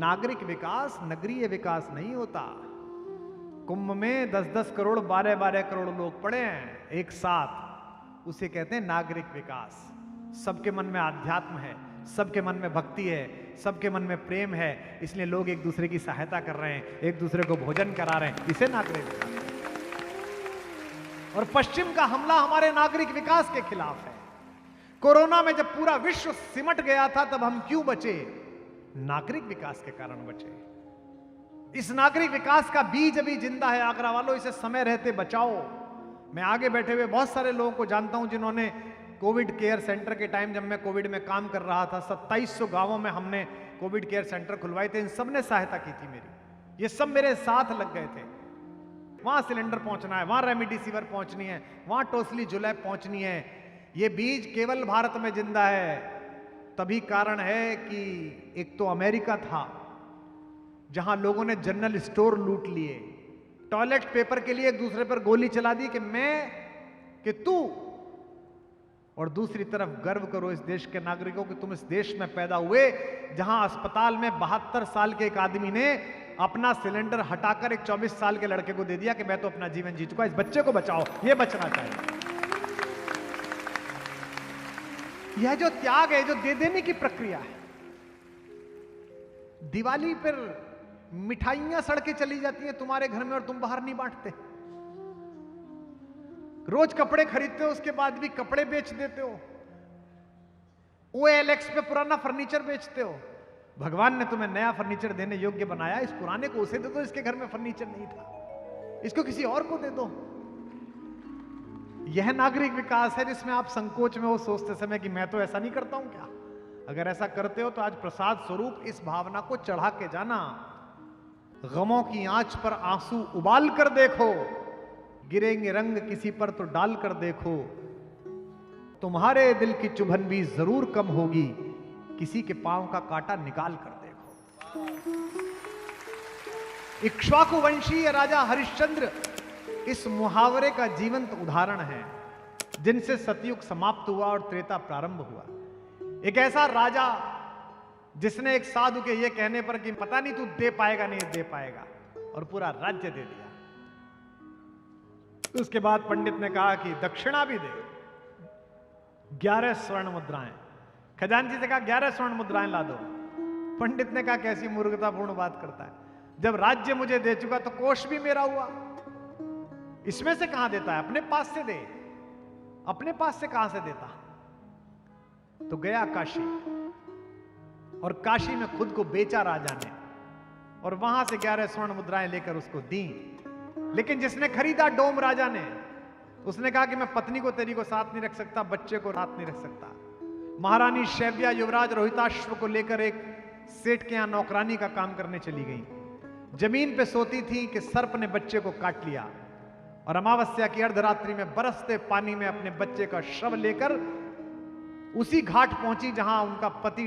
नागरिक विकास नगरीय विकास नहीं होता। कुंभ में 10-10 करोड़ 12-12 करोड़ लोग पड़े हैं एक साथ, उसे कहते हैं नागरिक विकास। सबके मन में आध्यात्म है, सबके मन में भक्ति है, सबके मन में प्रेम है, इसलिए लोग एक दूसरे की सहायता कर रहे हैं, एक दूसरे को भोजन करा रहे हैं, इसे नागरिक विकास। और पश्चिम का हमला हमारे नागरिक विकास के खिलाफ है। कोरोना में जब पूरा विश्व सिमट गया था तब हम क्यों बचे? नागरिक विकास के कारण बचे। इस नागरिक विकास का बीज अभी जिंदा है आगरा वालों, इसे समय रहते बचाओ। मैं आगे बैठे हुए बहुत सारे लोगों को जानता हूं जिन्होंने कोविड केयर सेंटर के टाइम, जब मैं कोविड में काम कर रहा था, 2700 गांवों में हमने कोविड केयर सेंटर खुलवाए थे। इन सब ने सहायता की थी मेरी, ये सब मेरे साथ लग गए थे। वहां सिलेंडर पहुंचना है, वहां रेमडेसिविर पहुंचनी है, वहां टोसली जुलैब पहुंचनी है। ये बीज केवल भारत में जिंदा है, तभी कारण है कि एक तो अमेरिका था जहां लोगों ने जनरल स्टोर लूट लिए, टॉयलेट पेपर के लिए एक दूसरे पर गोली चला दी कि मैं कि तू, और दूसरी तरफ गर्व करो इस देश के नागरिकों कि तुम इस देश में पैदा हुए जहां अस्पताल में 72 साल के एक आदमी ने अपना सिलेंडर हटाकर एक 24 साल के लड़के को दे दिया कि मैं तो अपना जीवन जी चुका, इस बच्चे को बचाओ, ये बचना चाहिए। यह जो त्याग है, जो दे देने की प्रक्रिया है। दिवाली पर मिठाइयां सड़के चली जाती हैं तुम्हारे घर में और तुम बाहर नहीं बांटते। रोज कपड़े खरीदते हो, उसके बाद भी कपड़े बेच देते हो। OLX पे पुराना फर्नीचर बेचते हो। भगवान ने तुम्हें नया फर्नीचर देने योग्य बनाया, इस पुराने को उसे दे दो, इसके घर में फर्नीचर नहीं था, इसको किसी और को दे दो। यह नागरिक विकास है जिसमें आप संकोच में हो सोचते समय कि मैं तो ऐसा नहीं करता हूं क्या। अगर ऐसा करते हो तो आज प्रसाद स्वरूप इस भावना को चढ़ा के जाना। गमों की आंच पर आंसू उबाल कर देखो, गिरेंगे रंग किसी पर तो डाल कर देखो, तुम्हारे दिल की चुभन भी जरूर कम होगी, किसी के पांव का कांटा निकाल कर देखो। इक्ष्वाकु वंशीय राजा हरिश्चंद्र इस मुहावरे का जीवंत उदाहरण है, जिनसे सतयुग समाप्त हुआ और त्रेता प्रारंभ हुआ। एक ऐसा राजा जिसने एक साधु के ये कहने पर कि पता नहीं तू दे पाएगा नहीं दे पाएगा, और पूरा राज्य दे दिया। उसके बाद पंडित ने कहा कि दक्षिणा भी दे, 11 स्वर्ण मुद्राएं। खजांची से कहा 11 स्वर्ण मुद्राएं ला दो। पंडित ने कहा कैसी मूर्खतापूर्ण बात करता है, जब राज्य मुझे दे चुका तो कोष भी मेरा हुआ, इसमें से कहां देता है, अपने पास से दे। अपने पास से कहां से देता? तो गया काशी, और काशी में खुद को बेचा राजा ने, और वहां से 11 स्वर्ण मुद्राएं लेकर उसको दी। लेकिन जिसने खरीदा डोम राजा ने, उसने कहा कि मैं पत्नी को तेरी को साथ नहीं रख सकता, बच्चे को साथ नहीं रख सकता। महारानी शैव्या युवराज रोहिताश्व को लेकर एक सेठ के यहां नौकरानी का काम करने चली गई। जमीन पे सोती थी कि सर्प ने बच्चे को काट लिया, और अमावस्या की अर्धरात्रि में बरसते पानी में अपने बच्चे का शव लेकर उसी घाट पहुंची जहां उनका पति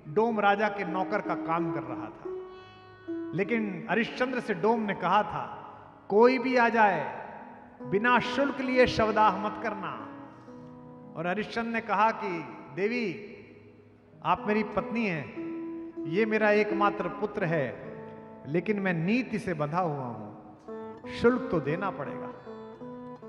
डोम राजा के नौकर का काम कर रहा था। लेकिन हरिश्चंद्र से डोम ने कहा था कोई भी आ जाए बिना शुल्क लिए शवदाह मत करना। और हरिश्चंद्र ने कहा कि देवी आप मेरी पत्नी हैं, ये मेरा एकमात्र पुत्र है, लेकिन मैं नीति से बंधा हुआ हूं, शुल्क तो देना पड़ेगा।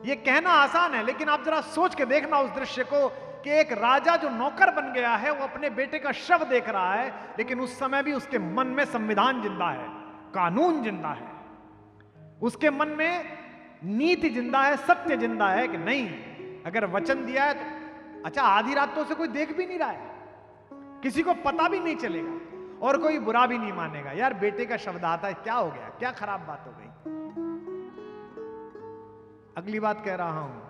ये कहना आसान है, लेकिन आप जरा सोच के देखना उस दृश्य को कि एक राजा जो नौकर बन गया है वो अपने बेटे का शव देख रहा है, लेकिन उस समय भी उसके मन में संविधान जिंदा है, कानून जिंदा है, उसके मन में नीति जिंदा है, सत्य जिंदा है कि नहीं अगर वचन दिया है तो अच्छा आधी रात तो उसे कोई देख भी नहीं रहा है, किसी को पता भी नहीं चलेगा और कोई बुरा भी नहीं मानेगा। यार बेटे का शब्द आता है, क्या हो गया, क्या खराब बात हो गई। अगली बात कह रहा हूं,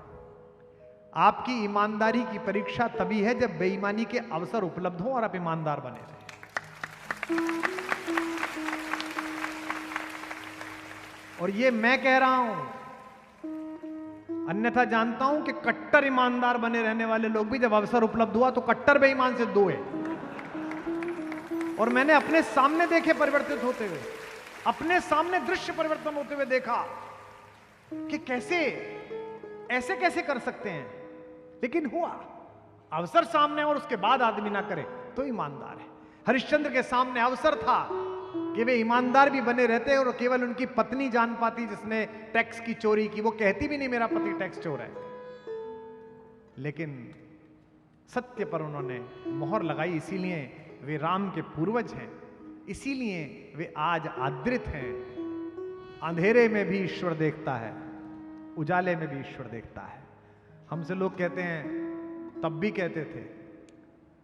आपकी ईमानदारी की परीक्षा तभी है जब बेईमानी के अवसर उपलब्ध हो और आप ईमानदार बने रहे। और ये मैं कह रहा हूं, अन्यथा जानता हूं कि कट्टर ईमानदार बने रहने वाले लोग भी जब अवसर उपलब्ध हुआ तो कट्टर बेईमान से दो है। और मैंने अपने सामने देखे परिवर्तित होते हुए, अपने सामने दृश्य परिवर्तन होते हुए देखा कि कैसे ऐसे कैसे कर सकते हैं, लेकिन हुआ। अवसर सामने और उसके बाद आदमी ना करे तो ईमानदार है। हरिश्चंद्र के सामने अवसर था, कि वे ईमानदार भी बने रहते और केवल उनकी पत्नी जान पाती जिसने टैक्स की चोरी की, वो कहती भी नहीं मेरा पति टैक्स चोर है, लेकिन सत्य पर उन्होंने मोहर लगाई, इसीलिए वे राम के पूर्वज हैं, इसीलिए वे आज आदृत हैं। अंधेरे में भी ईश्वर देखता है, उजाले में भी ईश्वर देखता है। हमसे लोग कहते हैं, तब भी कहते थे,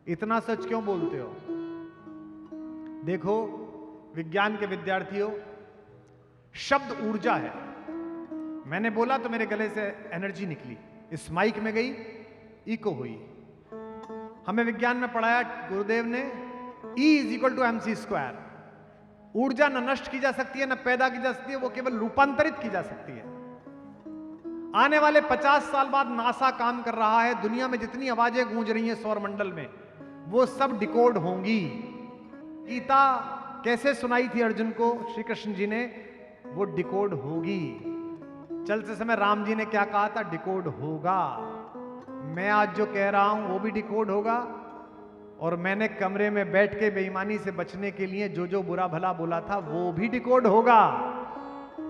इतना सच क्यों बोलते हो? देखो विज्ञान के विद्यार्थियों, शब्द ऊर्जा है। मैंने बोला तो मेरे गले से एनर्जी निकली, इस माइक में गई, इको हुई। हमें विज्ञान में पढ़ाया गुरुदेव ने, E = mc²। ऊर्जा न नष्ट की जा सकती है, न पैदा की जा सकती है, वो केवल रूपांतरित की जा सकती है। आने वाले 50 साल बाद नासा काम कर रहा है, दुनिया में जितनी आवाजें गूंज रही हैं सौर मंडल में, वो सब डिकोड होंगी। गीता कैसे सुनाई थी अर्जुन को श्री कृष्ण जी ने, वो डिकोड होगी। चलते समय राम जी ने क्या कहा था, डिकोड होगा। मैं आज जो कह रहा हूं वो भी डिकोड होगा, और मैंने कमरे में बैठ के बेईमानी से बचने के लिए जो जो बुरा भला बोला था वो भी डिकोड होगा।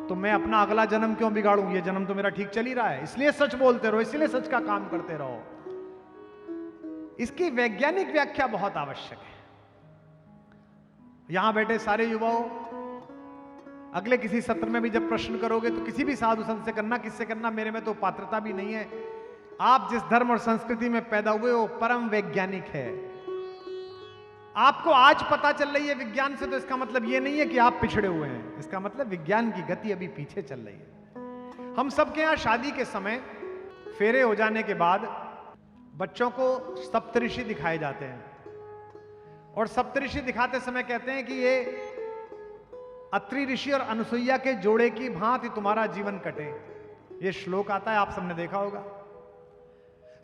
तो मैं अपना अगला जन्म क्यों बिगाड़ूं? ये जन्म तो मेरा ठीक चल ही रहा है। इसलिए सच बोलते रहो, इसलिए सच का काम करते रहो। इसकी वैज्ञानिक व्याख्या बहुत आवश्यक है। यहां बैठे सारे युवाओं, अगले किसी सत्र में भी जब प्रश्न करोगे तो किसी भी साधु संत से करना, किससे करना, मेरे में तो पात्रता भी नहीं है। आप जिस धर्म और संस्कृति में पैदा हुए वो परम वैज्ञानिक है। आपको आज पता चल रही है विज्ञान से, तो इसका मतलब ये नहीं है कि आप पिछड़े हुए हैं। इसका मतलब विज्ञान की गति अभी पीछे चल रही है। हम सबके यहां शादी के समय फेरे हो जाने के बाद बच्चों को सप्तऋषि दिखाए जाते हैं, और सप्तऋषि दिखाते समय कहते हैं कि ये अत्रि ऋषि और अनुसुईया के जोड़े की भांति तुम्हारा जीवन कटे। ये श्लोक आता है, आप सबने देखा होगा।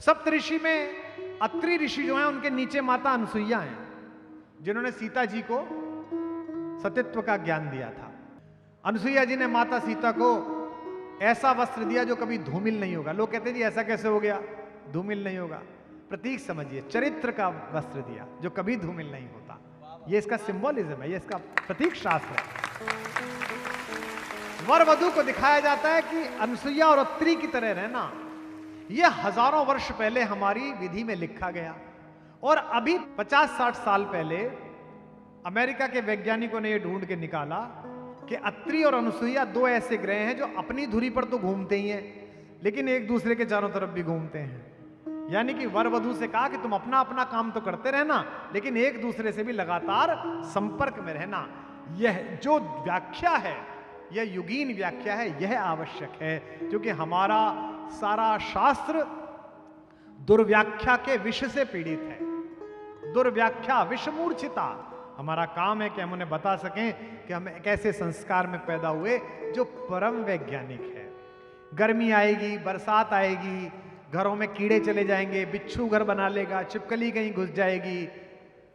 सप्तऋषि में अत्रि ऋषि जो हैं उनके नीचे माता अनुसुईया हैं, जिन्होंने सीता जी को सतीत्व का ज्ञान दिया था। अनुसुईया जी ने माता सीता को ऐसा वस्त्र दिया जो कभी धूमिल नहीं होगा। लोग कहते हैं जी ऐसा कैसे हो गया, धूमिल नहीं होगा। प्रतीक समझिए, चरित्र का वस्त्र दिया जो कभी धूमिल नहीं होता। ये इसका सिंबोलिज्म है, ये इसका प्रतीक शास्त्र है। वर वधु को दिखाया जाता है कि अनुसुईया और अत्रि की तरह रहना। यह हजारों वर्ष पहले हमारी विधि में लिखा गया, और अभी 50-60 साल पहले अमेरिका के वैज्ञानिकों ने यह ढूंढ के निकाला कि अत्रि और अनुसुईया दो ऐसे ग्रह हैं जो अपनी धुरी पर तो घूमते ही हैं, लेकिन एक दूसरे के चारों तरफ भी घूमते हैं। यानी कि वर वधु से कहा कि तुम अपना अपना काम तो करते रहना, लेकिन एक दूसरे से भी लगातार संपर्क में रहना। यह जो व्याख्या है, यह युगीन व्याख्या है, यह आवश्यक है, क्योंकि हमारा सारा शास्त्र दुर्व्याख्या के विष से पीड़ित है। दुर्व्याख्या, विषमूर्छिता। हमारा काम है कि हम उन्हें बता सकें कि हम एक ऐसे संस्कार में पैदा हुए जो परम वैज्ञानिक है। गर्मी आएगी, बरसात आएगी, घरों में कीड़े चले जाएंगे, बिच्छू घर बना लेगा, छिपकली कहीं घुस जाएगी,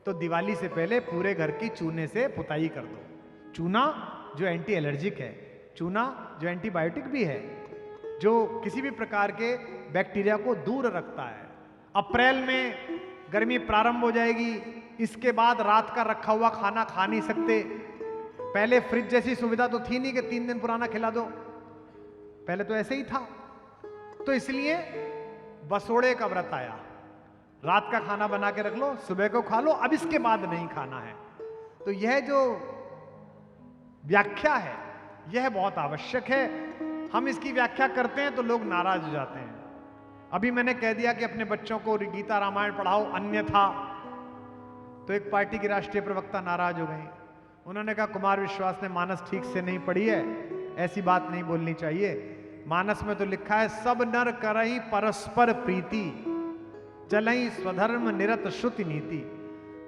तो दिवाली से पहले पूरे घर की चूने से पुताई कर दो। चूना जो एंटी एलर्जिक है, चूना जो एंटीबायोटिक भी है, जो किसी भी प्रकार के बैक्टीरिया को दूर रखता है। अप्रैल में गर्मी प्रारंभ हो जाएगी, इसके बाद रात का रखा हुआ खाना खा नहीं सकते। पहले फ्रिज जैसी सुविधा तो थी नहीं कि 3 दिन पुराना खिला दो, पहले तो ऐसे ही था। तो इसलिए बसोड़े का व्रत आया, रात का खाना बना के रख लो, सुबह को खा लो, अब इसके बाद नहीं खाना है। तो यह जो व्याख्या है यह बहुत आवश्यक है। हम इसकी व्याख्या करते हैं तो लोग नाराज हो जाते हैं। अभी मैंने कह दिया कि अपने बच्चों को गीता रामायण पढ़ाओ, अन्यथा, तो एक पार्टी की राष्ट्रीय प्रवक्ता नाराज हो गई। उन्होंने कहा कुमार विश्वास ने मानस ठीक से नहीं पढ़ी है, ऐसी बात नहीं बोलनी चाहिए। मानस में तो लिखा है सब नर करई परस्पर प्रीति, चलई स्वधर्म निरत श्रुति नीति।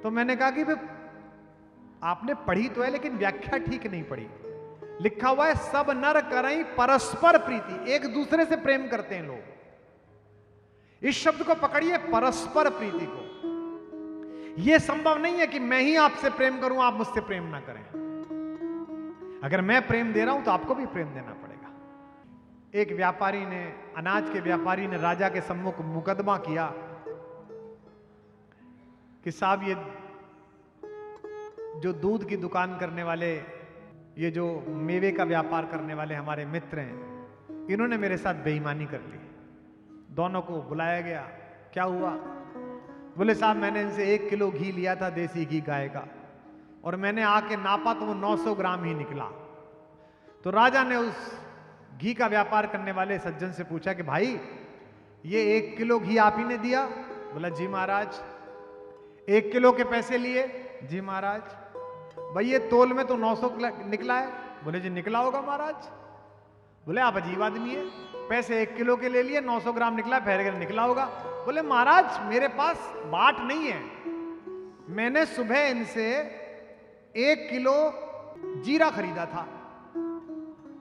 तो मैंने कहा कि आपने पढ़ी तो है लेकिन व्याख्या ठीक नहीं पढ़ी। लिखा हुआ है सब नर करई परस्पर प्रीति, एक दूसरे से प्रेम करते हैं लोग। इस शब्द को पकड़िए, परस्पर प्रीति को। यह संभव नहीं है कि मैं ही आपसे प्रेम करूं, आप मुझसे प्रेम ना करें। अगर मैं प्रेम दे रहा हूं तो आपको भी प्रेम देना पड़ेगा। एक व्यापारी ने, अनाज के व्यापारी ने राजा के सम्मुख मुकदमा किया कि साहब ये जो दूध की दुकान करने वाले, ये जो मेवे का व्यापार करने वाले हमारे मित्र हैं, इन्होंने मेरे साथ बेईमानी कर ली। दोनों को बुलाया गया, क्या हुआ? बोले साहब मैंने इनसे 1 किलो घी लिया था, देसी घी गाय का, और मैंने आके नापा तो वो 900 ग्राम ही निकला। तो राजा ने उस घी का व्यापार करने वाले सज्जन से पूछा कि भाई ये 1 किलो घी आप ही ने दिया? बोला जी महाराज। 1 किलो के पैसे लिए? जी महाराज। भाई ये तोल में तो 900 निकला है? बोले जी निकला होगा महाराज। बोले आप अजीब आदमी है, पैसे 1 किलो के ले लिए, 900 ग्राम निकला, फेर निकला होगा। बोले महाराज मेरे पास बाट नहीं है, मैंने सुबह इनसे 1 किलो जीरा खरीदा था,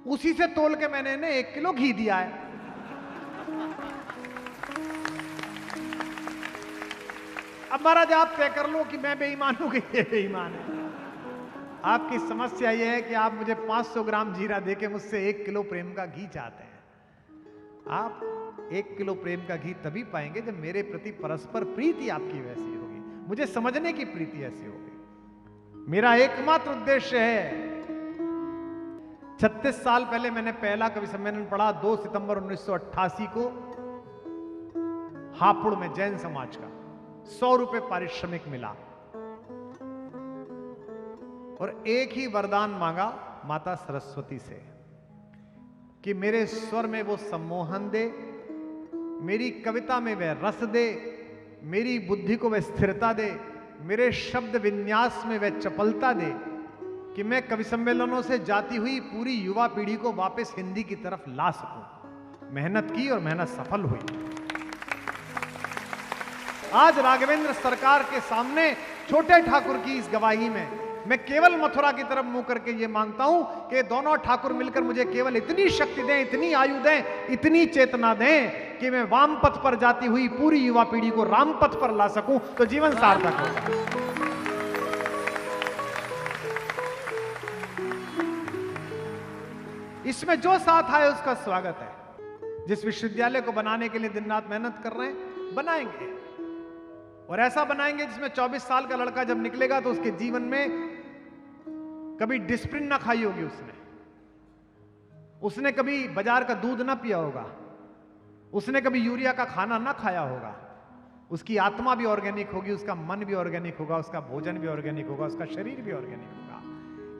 उसी से तोल के मैंने इन्हें 1 किलो घी दिया है। अब महाराज आप तय कर लो कि मैं बेईमान हूं कि ये बेईमान है। आपकी समस्या यह है कि आप मुझे 500 ग्राम जीरा देके मुझसे 1 किलो प्रेम का घी चाहते हैं। आप 1 किलो प्रेम का घी तभी पाएंगे जब मेरे प्रति परस्पर प्रीति आपकी वैसी होगी, मुझे समझने की प्रीति ऐसी होगी। मेरा एकमात्र उद्देश्य है, 36 साल पहले मैंने पहला कवि सम्मेलन पढ़ा, 2 सितंबर 1988 को हापुड़ में जैन समाज का 100 रुपए पारिश्रमिक मिला और एक ही वरदान मांगा माता सरस्वती से कि मेरे स्वर में वो सम्मोहन दे, मेरी कविता में वह रस दे, मेरी बुद्धि को वह स्थिरता दे, मेरे शब्द विन्यास में वह चपलता दे कि मैं कवि सम्मेलनों से जाती हुई पूरी युवा पीढ़ी को वापस हिंदी की तरफ ला सकूं। मेहनत की और मेहनत सफल हुई। आज राघवेंद्र सरकार के सामने छोटे ठाकुर की इस गवाही में मैं केवल मथुरा की तरफ मुंह करके ये मांगता हूं कि दोनों ठाकुर मिलकर मुझे केवल इतनी शक्ति दें, इतनी आयु दें, इतनी चेतना दें कि मैं वाम पथ पर जाती हुई पूरी युवा पीढ़ी को राम पथ पर ला सकूं, तो जीवन सार्थक होगा। इसमें जो साथ आए उसका स्वागत है। जिस विश्वविद्यालय को बनाने के लिए दिन रात मेहनत कर रहे हैं, बनाएंगे, और ऐसा बनाएंगे जिसमें 24 साल का लड़का जब निकलेगा तो उसके जीवन में कभी डिस्प्रिन ना खाई होगी, उसने कभी बाजार का दूध ना पिया होगा, उसने कभी यूरिया का खाना ना खाया होगा, उसकी आत्मा भी ऑर्गेनिक होगी, उसका मन भी ऑर्गेनिक होगा, उसका भोजन भी ऑर्गेनिक होगा, उसका शरीर भी ऑर्गेनिक होगा।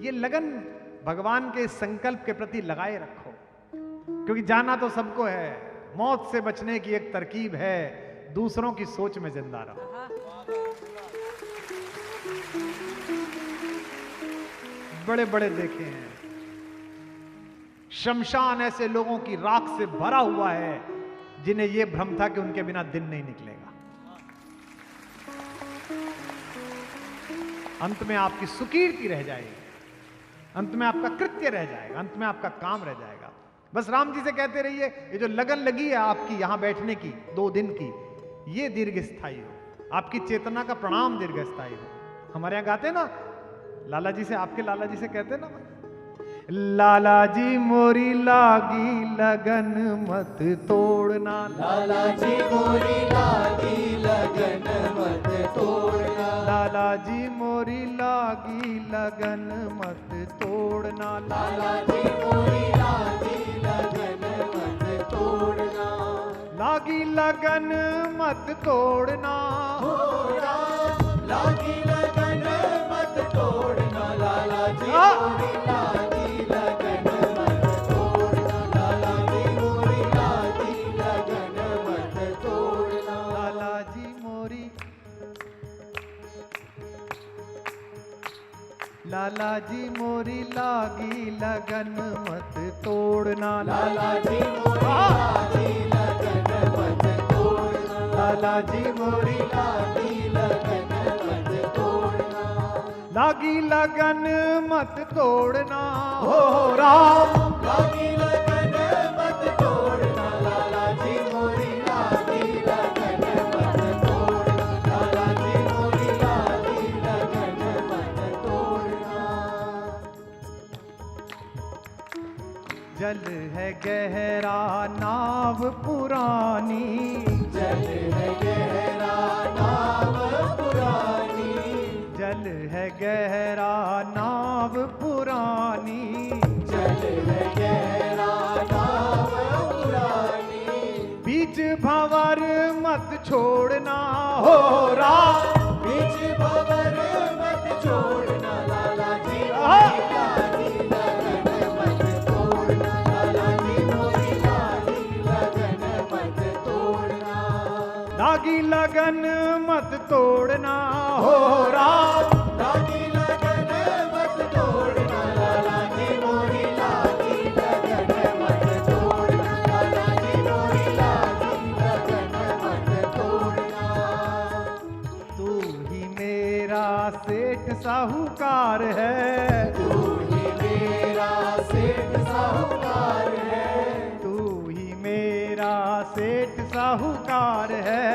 ये लगन भगवान के संकल्प के प्रति लगाए रखो, क्योंकि जाना तो सबको है, मौत से बचने की एक तरकीब है, दूसरों की सोच में जिंदा रहो। बड़े बड़े देखे हैं, शमशान ऐसे लोगों की राख से भरा हुआ है जिन्हें यह भ्रम था कि उनके बिना दिन नहीं निकलेगा। अंत में आपकी सुकीर्ति रह जाएगी, अंत में आपका कृत्य रह जाएगा, अंत में आपका काम रह जाएगा। बस राम जी से कहते रहिए, ये जो लगन लगी है आपकी यहां बैठने की 2 दिन की, ये दीर्घ स्थायी हो, आपकी चेतना का प्रणाम दीर्घ स्थायी हो। हमारे यहां गाते ना लाला जी से, आपके लाला जी से कहते ना, लाला जी मोरी लागी लगन मत तोड़ना, लाला जी मोरी लागी लगन मत तोड़ना, लाला जी मोरी लागी लगन मत तोड़ना, लाला जी मोरी लागी लगन मत तोड़ना, लागी लगन मत तोड़ना, हो राम लागी लगन मत तोड़ना, लाला जी मोरी लागी लगन मत तोड़ना, लाला जी मोरी लागी लगन मत तोड़ना, लाला जी मोरी, लाला जी मोरी लागी लगन मत तोड़ना, लाला जी मोरी लागी लगन मत तोड़ना, लाला जी मोरी लागी लगन मत तोड़ना, लागी लगन मत तोड़ना, हो राम लागी लगन मत तोड़ना, लाला जी मोरी लागी लगन मत तोड़ना, लाला जी मोरी लागी लगन मत तोड़ना, जल है गहरा नाव पुरानी, जल है गहरा नाव पुरानी, जल है गहरा नाव पुरानी, जल है गहरा नाव पुरानी, बीच भंवर मत छोड़ना हो राम, बीच भंवर मत छोड़ना लाला जी मोरी लागी लगन मत तोड़ना, लाला जी मोरी लागी लगन मत तोड़ना, लागी लगन मत तोड़ना हो राम, लागी लगन मत तोड़ना, लाला जी मोरी लागी लगन मत तोड़ना, लाला जी मोरी लागी लगन मत तोड़ना। तू ही मेरा सेठ साहूकार है, तू ही मेरा सेठ साहूकार है, तू ही मेरा सेठ साहूकार है,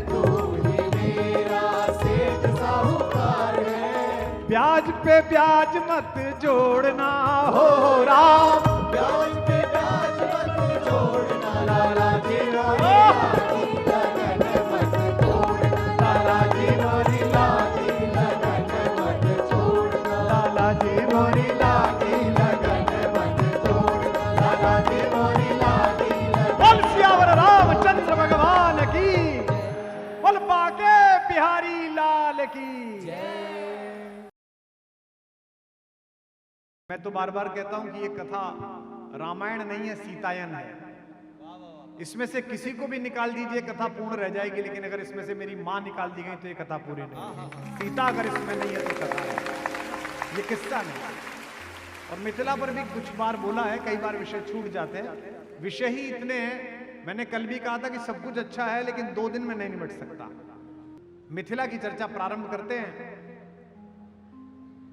तू ही मेरा सेठ साहूकार है, ब्याज पे ब्याज मत जोड़ना हो राम, ब्याज पे ब्याज मत जोड़ना, लाला जी मोरी लागी लगन मत तोड़ना, लाला जी मोरी लागी लगन मत छोड़ना, लाला जी मोरी लागी लगन मत तोड़ना, लाला जी मोरी लागी लगन। बोल सियावर रामचंद्र भगवान की, बोल बाके बिहारी लाल की। मैं तो बार बार कहता हूं कि ये कथा रामायण नहीं है, सीतायन है। इसमें से किसी को भी निकाल दीजिए कथा पूर्ण रह जाएगी, लेकिन अगर इसमें से मेरी मां निकाल दी गई तो ये कथा पूरी नहीं। सीता अगर इसमें नहीं है तो कथा है, ये किस्सा नहीं। और मिथिला पर भी कुछ बार बोला है, कई बार विषय छूट जाते हैं। विषय ही इतने हैं, मैंने कल भी कहा था कि सब कुछ अच्छा है लेकिन 2 दिन में नहीं निपट सकता। मिथिला की चर्चा प्रारंभ करते हैं।